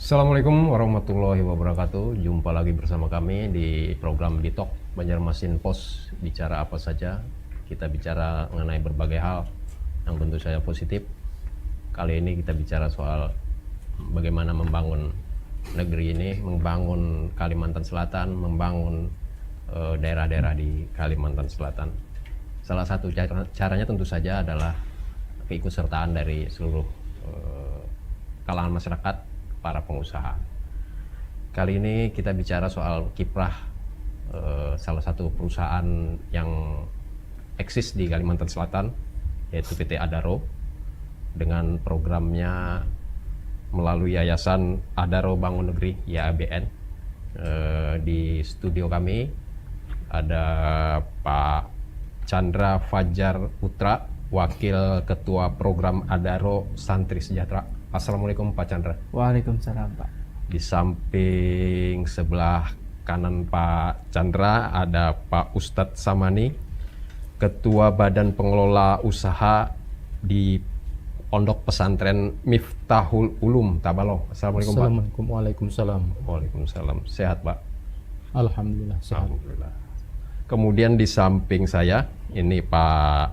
Assalamualaikum warahmatullahi wabarakatuh. Jumpa lagi bersama kami di program Bitok Banjarmasin Pos. Bicara apa saja, kita bicara mengenai berbagai hal yang tentu saja positif. Kali ini kita bicara soal bagaimana membangun negeri ini, membangun Kalimantan Selatan, membangun daerah-daerah di Kalimantan Selatan. Salah satu caranya tentu saja adalah keikutsertaan dari seluruh kalangan masyarakat, para pengusaha. Kali ini kita bicara soal kiprah salah satu perusahaan yang eksis di Kalimantan Selatan, yaitu PT Adaro, dengan programnya melalui Yayasan Adaro Bangun Negeri YABN. Di studio kami ada Pak Chandra Fajar Putra, Wakil Ketua Program Adaro Santri Sejahtera. Assalamualaikum Pak Chandra. Waalaikumsalam Pak. Di samping sebelah kanan Pak Chandra ada Pak Ustadz Samani, Ketua Badan Pengelola Usaha di Pondok Pesantren Miftahul Ulum Tabaloh. Assalamualaikum Pak. Assalamualaikum. Waalaikumsalam. Waalaikumsalam. Sehat Pak? Alhamdulillah sehat. Alhamdulillah. Kemudian di samping saya ini Pak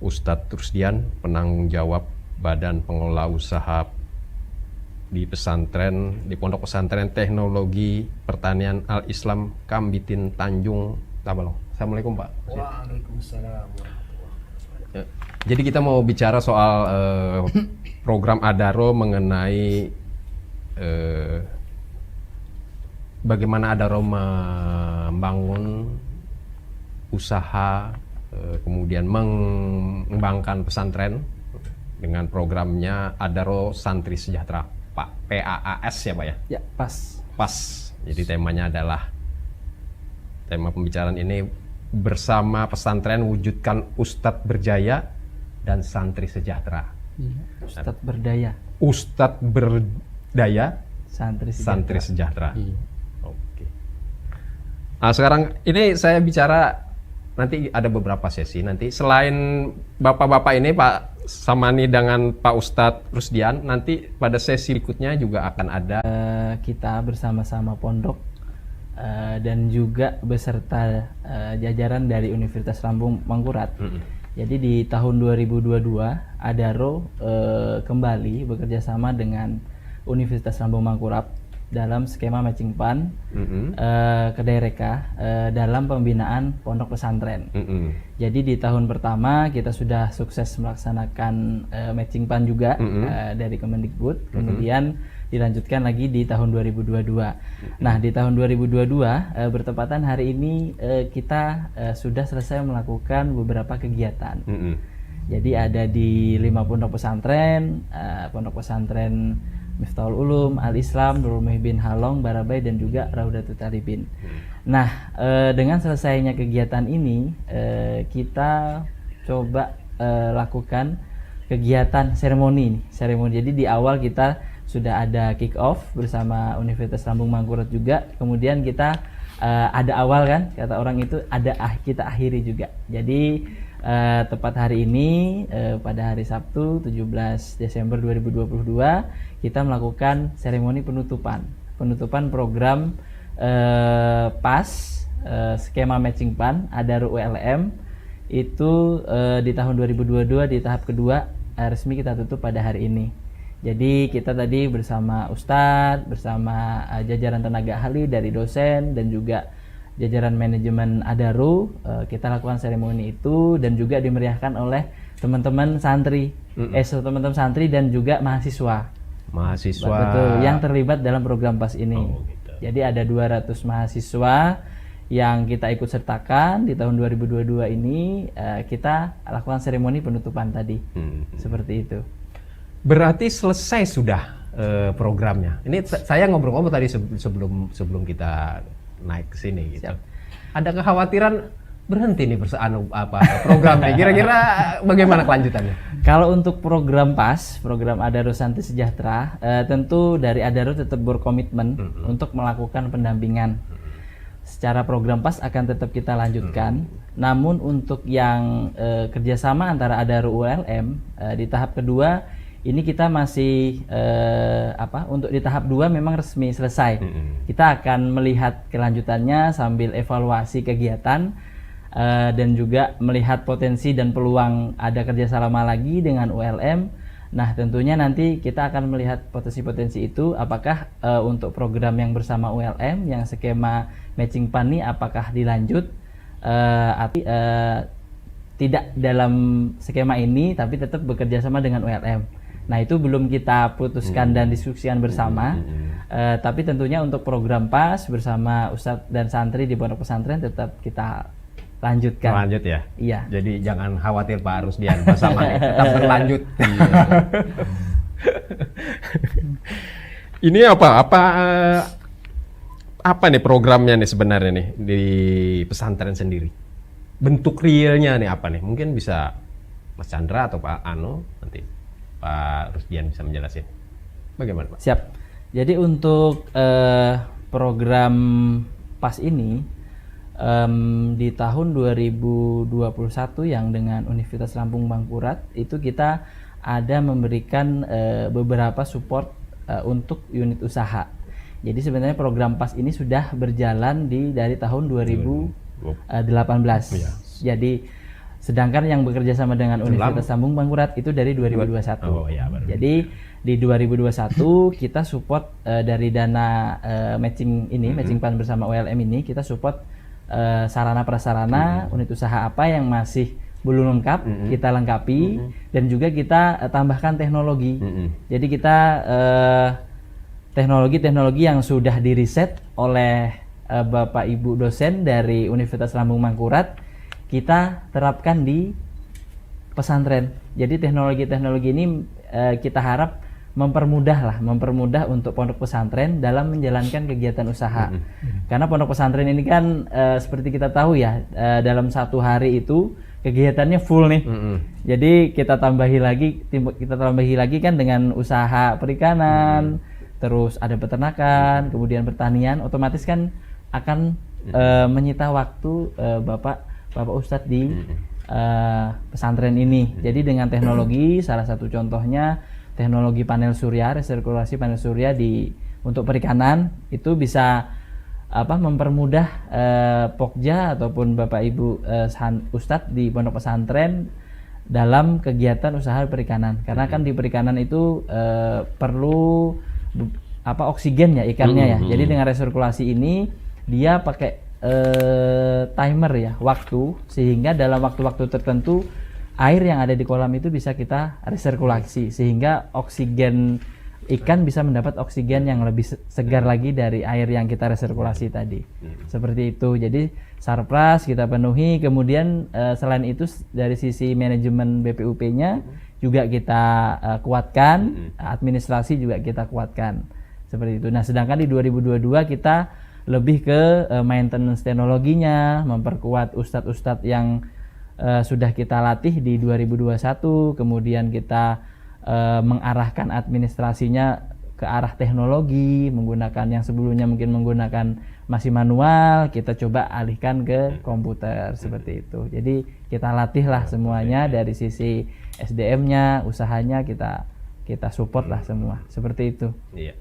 Ustadz Rusdian, penanggung jawab Badan Pengelola Usaha di pesantren, di Pondok Pesantren Teknologi Pertanian Al-Islam Kambitin Tanjung Tabalong. Assalamualaikum Pak. Waalaikumsalam. Jadi kita mau bicara soal program Adaro mengenai bagaimana Adaro membangun usaha, kemudian mengembangkan pesantren dengan programnya Adaro Santri Sejahtera, Pak, PAAS ya Pak ya? Ya, pas. Pas. Jadi temanya adalah, tema pembicaraan ini bersama pesantren wujudkan Ustadz Berjaya dan Santri Sejahtera. Iya, Ustadz berdaya, Ustadz Berdaya, santri sejahtera. Santri Sejahtera. Iya. Oke. Nah sekarang ini saya bicara, nanti ada beberapa sesi nanti. Selain bapak-bapak ini Pak Samani dengan Pak Ustadz Rusdian, nanti pada sesi berikutnya juga akan ada Kita bersama-sama pondok dan juga beserta jajaran dari Universitas Lambung Mangkurat. Jadi di tahun 2022 Adaro kembali bekerja sama dengan Universitas Lambung Mangkurat dalam skema matching fund Kedereka dalam pembinaan pondok pesantren. Jadi di tahun pertama kita sudah sukses melaksanakan matching fund juga dari Kemendikbud, kemudian dilanjutkan lagi di tahun 2022. Nah di tahun 2022 bertepatan hari ini kita sudah selesai melakukan beberapa kegiatan. Jadi ada di 5 pondok pesantren, pondok pesantren Miftahul Ulum, Al-Islam, Nurul Muhibin Halong, Barabai, dan juga Raudatul Talibin. Nah, dengan selesainya kegiatan ini, kita coba lakukan kegiatan seremoni. Jadi di awal kita sudah ada kick off bersama Universitas Lambung Mangkurat juga. Kemudian kita ada awal kan, kata orang itu ada kita akhiri juga. Jadi tepat hari ini pada hari Sabtu 17 Desember 2022 kita melakukan seremoni penutupan program PAS skema matching fund Adaro ULM itu di tahun 2022 di tahap kedua resmi kita tutup pada hari ini. Jadi kita tadi bersama Ustadz, bersama jajaran tenaga ahli dari dosen dan juga jajaran manajemen Adaro, kita lakukan seremoni itu dan juga dimeriahkan oleh teman-teman santri, teman-teman santri dan juga mahasiswa. Betul, yang terlibat dalam program PAS ini. gitu. Jadi ada 200 mahasiswa yang kita ikut sertakan di tahun 2022 ini, kita lakukan seremoni penutupan tadi. Seperti itu. Berarti selesai sudah programnya. Ini saya ngobrol-ngobrol tadi sebelum kita naik ke sini gitu. Siap. Ada kekhawatiran berhenti nih programnya. Kira-kira bagaimana kelanjutannya? Kalau untuk program PAS, program Adaro Santri Sejahtera, tentu dari Adaro tetap berkomitmen untuk melakukan pendampingan. Secara program PAS akan tetap kita lanjutkan. Namun untuk yang kerjasama antara Adaro ULM di tahap kedua ini kita masih untuk di tahap 2 memang resmi selesai. Kita akan melihat kelanjutannya sambil evaluasi kegiatan dan juga melihat potensi dan peluang ada kerjasama lagi dengan ULM. Nah, tentunya nanti kita akan melihat potensi-potensi itu, apakah untuk program yang bersama ULM yang skema matching fund ini apakah dilanjut atau tidak dalam skema ini tapi tetap bekerja sama dengan ULM. Nah, itu belum kita putuskan dan diskusikan bersama. Tapi tentunya untuk program PAS bersama Ustadz dan santri di pondok pesantren tetap kita lanjutkan. Lanjut ya? Iya. Jadi jangan khawatir Pak Rusdian, bersama tetap berlanjut. Ini apa nih programnya nih sebenarnya nih di pesantren sendiri? Bentuk realnya nih apa nih? Mungkin bisa Mas Chandra atau Pak Ano nanti Pak Rusdian bisa menjelaskan. Bagaimana Pak? Siap. Jadi untuk program PAS ini di tahun 2021 yang dengan Universitas Lampung Mangkurat itu kita ada memberikan beberapa support untuk unit usaha. Jadi sebenarnya program PAS ini sudah berjalan dari tahun 2018. Ya. Jadi sedangkan yang bekerja sama dengan Universitas Lampung Mangkurat itu dari 2021. Oh, ya, baru. Jadi di 2021 kita support dari dana matching ini, matching fund bersama ULM ini kita support sarana prasarana unit usaha apa yang masih belum lengkap kita lengkapi dan juga kita tambahkan teknologi. Jadi kita teknologi-teknologi yang sudah diriset oleh Bapak Ibu dosen dari Universitas Lampung Mangkurat kita terapkan di pesantren. Jadi teknologi-teknologi ini kita harap mempermudah untuk pondok pesantren dalam menjalankan kegiatan usaha. Karena pondok pesantren ini kan seperti kita tahu ya, dalam satu hari itu kegiatannya full nih. Jadi kita tambahi lagi kan dengan usaha perikanan, terus ada peternakan, kemudian pertanian, otomatis kan akan menyita waktu Bapak Ustadz di pesantren ini. Jadi dengan teknologi, salah satu contohnya teknologi panel surya, resirkulasi panel surya untuk perikanan itu bisa mempermudah Pokja ataupun Bapak Ibu Ustadz di pondok pesantren dalam kegiatan usaha perikanan. Karena kan di perikanan itu perlu oksigen ya ikannya ya. Jadi dengan resirkulasi ini dia pakai timer ya, waktu, sehingga dalam waktu-waktu tertentu air yang ada di kolam itu bisa kita resirkulasi sehingga oksigen ikan bisa mendapat oksigen yang lebih segar lagi dari air yang kita resirkulasi tadi. Seperti itu. Jadi sarpras kita penuhi, kemudian selain itu dari sisi manajemen BPUP-nya juga kita kuatkan, administrasi juga kita kuatkan. Seperti itu. Nah, sedangkan di 2022 kita lebih ke maintenance teknologinya, memperkuat ustadz-ustadz yang sudah kita latih di 2021, kemudian kita mengarahkan administrasinya ke arah teknologi, menggunakan yang sebelumnya mungkin menggunakan masih manual, kita coba alihkan ke komputer seperti itu. Jadi kita latihlah semuanya dari sisi SDM-nya, usahanya kita support lah semua, seperti itu. Iya.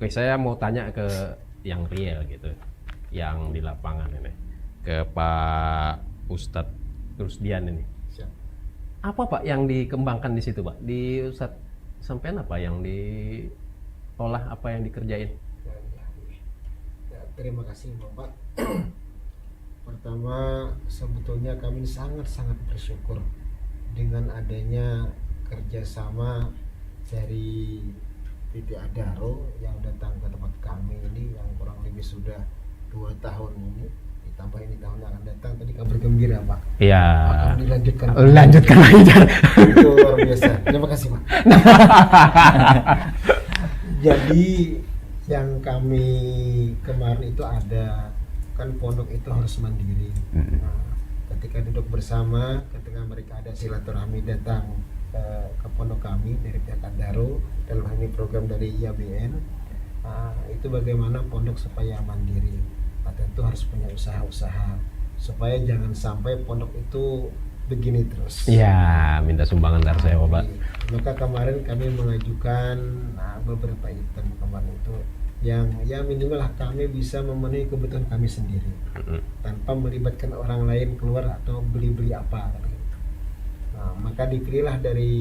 Oke, saya mau tanya ke yang real gitu, yang di lapangan ini, ke Pak Ustadz Rusdian ini. Apa Pak yang dikembangkan di situ Pak? Di Ustadz sampean apa yang diolah, apa yang dikerjain? Ya, terima kasih Bapak. Pertama, sebetulnya kami sangat-sangat bersyukur dengan adanya kerjasama dari PT Adaro yang datang ke tempat kami ini yang kurang lebih sudah 2 tahun ini, ditambah ini tahun yang akan datang. Tadi kabar gembira Pak. Iya. Akan dilanjutkan. Lanjutkan lagi. Itu luar biasa. Terima kasih Pak. Jadi yang kami kemarin itu ada kan pondok itu harus mandiri. Nah, ketika duduk bersama, ketika mereka ada silaturahmi datang ke pondok kami dari pihak Adaro, dalam hal ini program dari IABN, itu bagaimana pondok supaya mandiri. Nah, tentu harus punya usaha-usaha supaya jangan sampai pondok itu begini terus. Iya, minta sumbangan dari saya Bapak. Maka kemarin kami mengajukan beberapa item kemarin itu yang ya minimal lah kami bisa memenuhi kebutuhan kami sendiri tanpa melibatkan orang lain keluar atau beli-beli apa kan gitu. Nah, maka dipilihlah dari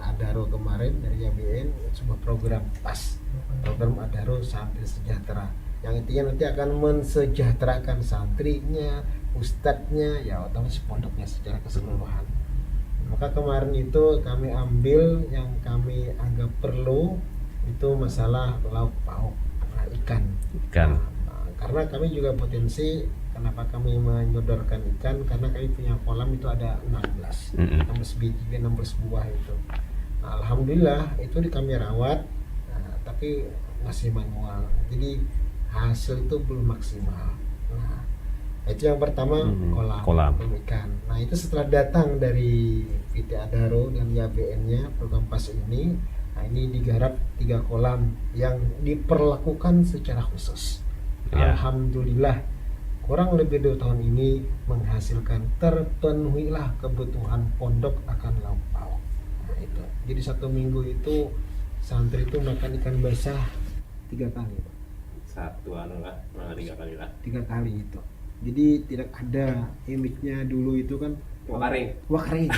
Adaro kemarin dari YBN sebuah program PAS, program Adaro Santri Sejahtera, yang intinya nanti akan mensejahterakan santrinya, ustadznya, ya otomatis pondoknya secara keseluruhan. Maka kemarin itu kami ambil yang kami anggap perlu itu masalah lauk pauk, ikan. Nah, karena kami juga potensi, kenapa kami menyodorkan ikan, karena kami punya kolam itu ada 16 biji, 16 buah itu. Nah, alhamdulillah itu kami rawat, tapi masih manual, jadi hasil itu belum maksimal. Nah, itu yang pertama, kolam ikan. Nah, itu setelah datang dari PT Adaro dan YBN-nya program PAS ini, nah ini digarap 3 kolam yang diperlakukan secara khusus. Alhamdulillah kurang lebih 2 tahun ini menghasilkan, terpenuhilah kebutuhan pondok akan lauk pauk. Nah, itu. Jadi 1 minggu itu santri itu makan ikan basah 3 kali. 3 kali lah. 3 kali itu. Jadi tidak ada image-nya dulu itu kan wakaring.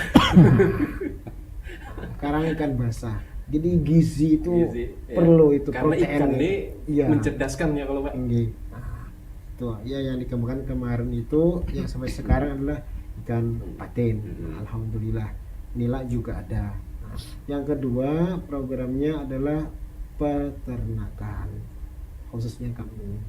Sekarang ikan basah. Jadi gizi itu perlu itu karena protein. Ikan ini mencerdaskan ya kalau Pak. Nah, itu ya yang dikembangkan kemarin itu yang sampai sekarang adalah ikan patin. Alhamdulillah. Nila juga ada. Nah, yang kedua programnya adalah peternakan, khususnya kambing.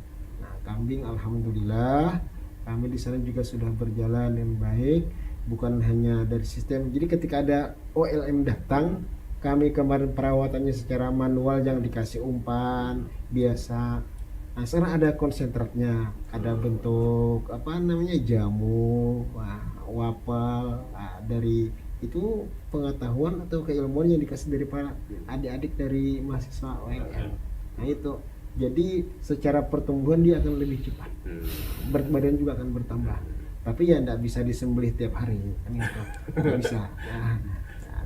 Nah, kambing alhamdulillah kami di sana juga sudah berjalan dengan baik, bukan hanya dari sistem. Jadi ketika ada OLM datang, kami kemarin perawatannya secara manual, yang dikasih umpan biasa. Nah, sekarang ada konsentratnya, ada bentuk jamu, wafel. Nah, dari itu pengetahuan atau keilmuan yang dikasih dari para adik-adik dari mahasiswa OLM. Nah, itu jadi secara pertumbuhan dia akan lebih cepat, berat badan juga akan bertambah. Tapi ya tidak bisa disembelih tiap hari, kan gitu, nggak bisa. Nah,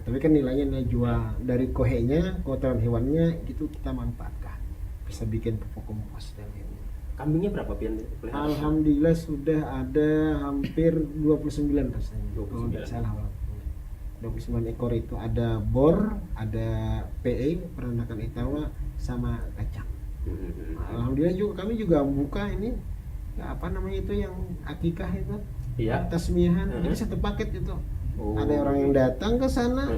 tapi kan nilainya jual dari kohenya, kotoran hewannya itu kita manfaatkan, bisa bikin pupuk kompos dan lainnya. Kambingnya berapa pian? Alhamdulillah sudah ada hampir 29 rasanya. 29 ekor itu ada bor, ada PE, perandakan etawa, sama kacang. Alhamdulillah juga kami juga buka ini itu yang akikah itu, tasmihan. Jadi 1 paket itu. Ada orang yang datang ke sana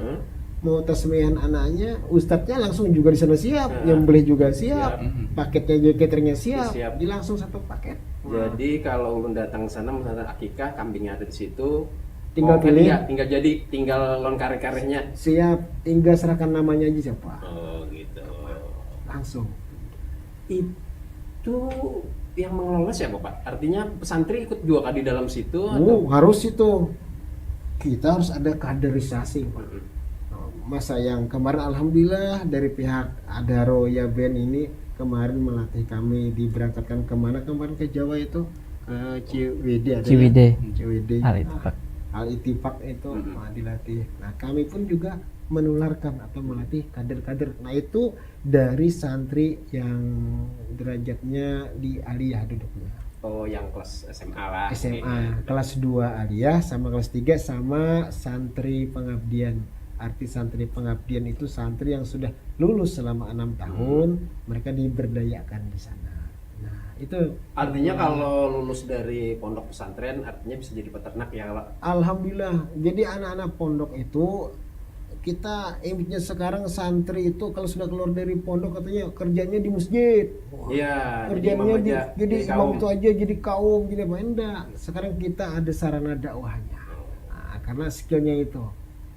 mau tasmihan anaknya, ustadznya langsung juga di sana siap, yang beli juga siap, paketnya juga cateringnya siap. Jadi langsung 1 paket. Jadi kalau ulun datang ke sana misalnya akikah, kambingnya ada di situ, tinggal pilih, tinggal lon kare-karenya siap, tinggal serahkan namanya aja siapa. Oh gitu. Langsung. Itu yang mengelola siapa Pak? Artinya pesantren ikut juga di dalam situ? Atau? Harus itu. Kita harus ada kaderisasi Pak. Masa yang kemarin alhamdulillah dari pihak Adaro YBN ini kemarin melatih kami, diberangkatkan kemana kemarin, ke Jawa itu, ke Ciwidey. Al-Ittifaq itu dilatih. Nah, kami pun juga menularkan atau melatih kader-kader. Nah, itu dari santri yang derajatnya di aliyah duduknya. Oh, yang kelas SMA lah. SMA, kelas 2 aliyah sama kelas 3 sama santri pengabdian. Arti santri pengabdian itu santri yang sudah lulus selama 6 tahun, mereka diberdayakan di sana. Nah, itu artinya kalau lulus dari pondok pesantren artinya bisa jadi peternak ya Pak? Alhamdulillah. Jadi anak-anak pondok itu kita image-nya sekarang santri itu kalau sudah keluar dari pondok katanya kerjanya di masjid. Iya, kerjanya jadi imam itu aja, jadi kaum, jadi apa, enggak. Sekarang kita ada sarana dakwahnya. Nah, karena skillnya itu.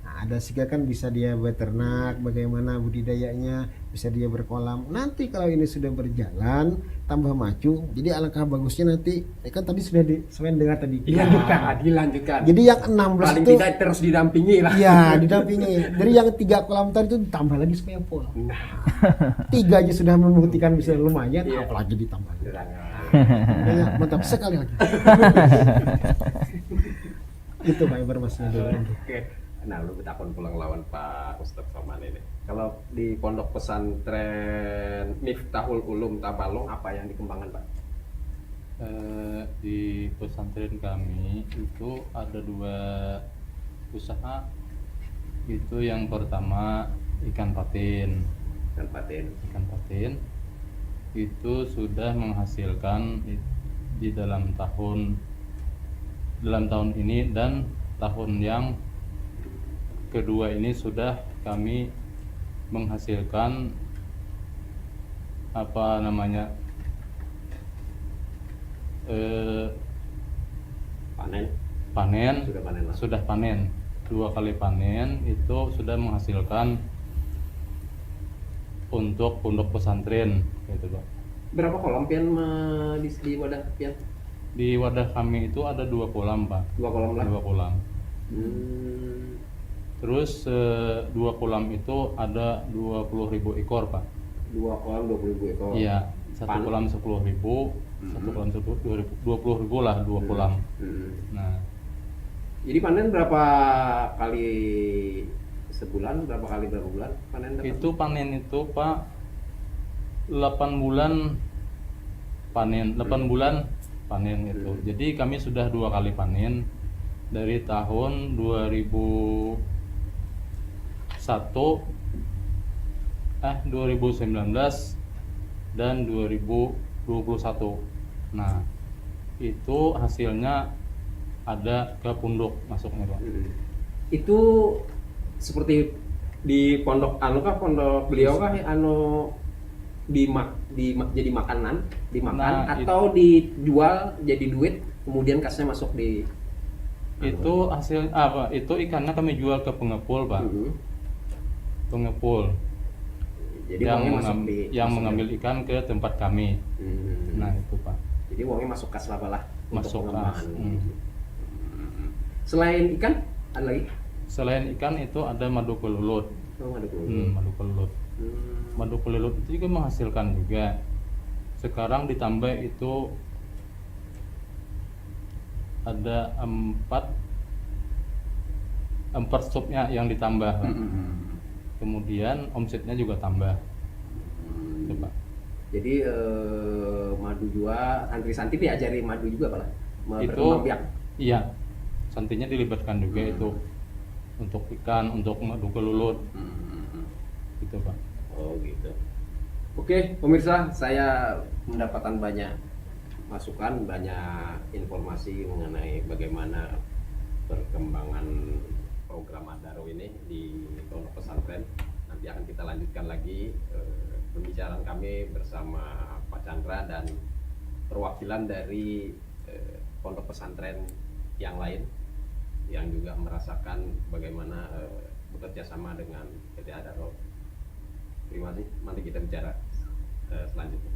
Nah, ada skill kan bisa dia beternak, bagaimana budidayanya, bisa dia berkolam. Nanti kalau ini sudah berjalan tambah maju, jadi alangkah bagusnya nanti kan tadi sudah dengar tadi dilanjutkan. Jadi yang 16 paling itu tidak terus didampingi lah. Iya, didampingi. Dari yang 3 kolam tadi itu ditambah lagi supaya full. 3 aja sudah membuktikan bisa lumayan, apalagi ditambah. Mantap sekali lagi. Itu Pak informasinya dulu. Oke. Nah, lu takon pulang lawan Pak Ustadz Soman ini. Kalau di pondok pesantren Miftahul Ulum Tabalong apa yang dikembangkan, Pak? Di pesantren kami itu ada 2 usaha. Itu yang pertama ikan patin. Dan paten. Ikan patin itu sudah menghasilkan di dalam tahun ini dan tahun yang kedua ini sudah kami menghasilkan apa namanya Panen. panen Sudah panen lah. sudah panen 2 kali panen itu sudah menghasilkan untuk pondok pesantren gitu Pak. Berapa kolam pian di wadah pian? Di wadah kami itu ada 2 kolam Pak, 2 kolam lah. 2 kolam. Hmm. Terus 2 kolam itu ada 20.000 ekor Pak. 2 kolam 20.000 ekor. Iya, 1 kolam 10.000, 1 kolam 20.000 lah 2 kolam. Nah, Jadi panen berapa kali sebulan? Berapa bulan panen dapat? itu panen itu Pak 8 bulan panen, 8 bulan panen itu. Jadi kami sudah 2 kali panen dari tahun 2019 dan 2021. Nah, itu hasilnya ada ke pondok masuknya Pak. Itu seperti di pondok pondok beliau kah jadi makanan dimakan Nah, atau dijual jadi duit kemudian kasnya masuk di Itu hasil apa? Itu ikannya kami jual ke pengepul Pak. Pengepul jadi yang, uangnya masuk yang mengambil ikan ke tempat kami. Nah itu Pak, jadi uangnya masuk kas laba lah masuk untuk kas. pengembangan. Selain ikan ada lagi? Selain ikan itu ada madu kelulut. Ada Madu kelulut. Madu kelulut itu juga menghasilkan juga. Sekarang ditambah itu ada 4 supnya yang ditambah Pak. Kemudian omsetnya juga tambah. Coba. Jadi madu juga santri-santri diajari madu juga Pak lah. Itu Berkembang biak. iya, santinya dilibatkan juga itu untuk ikan, untuk madu kelulut gitu Pak. Oh gitu. Oke pemirsa, saya mendapatkan banyak masukan, banyak informasi mengenai bagaimana perkembangan program Adaro ini di pondok pesantren. Nanti akan kita lanjutkan lagi pembicaraan kami bersama Pak Chandra dan perwakilan dari pondok pesantren yang lain yang juga merasakan bagaimana bekerja sama dengan PT Adaro. Terima kasih. Nanti kita bicara selanjutnya.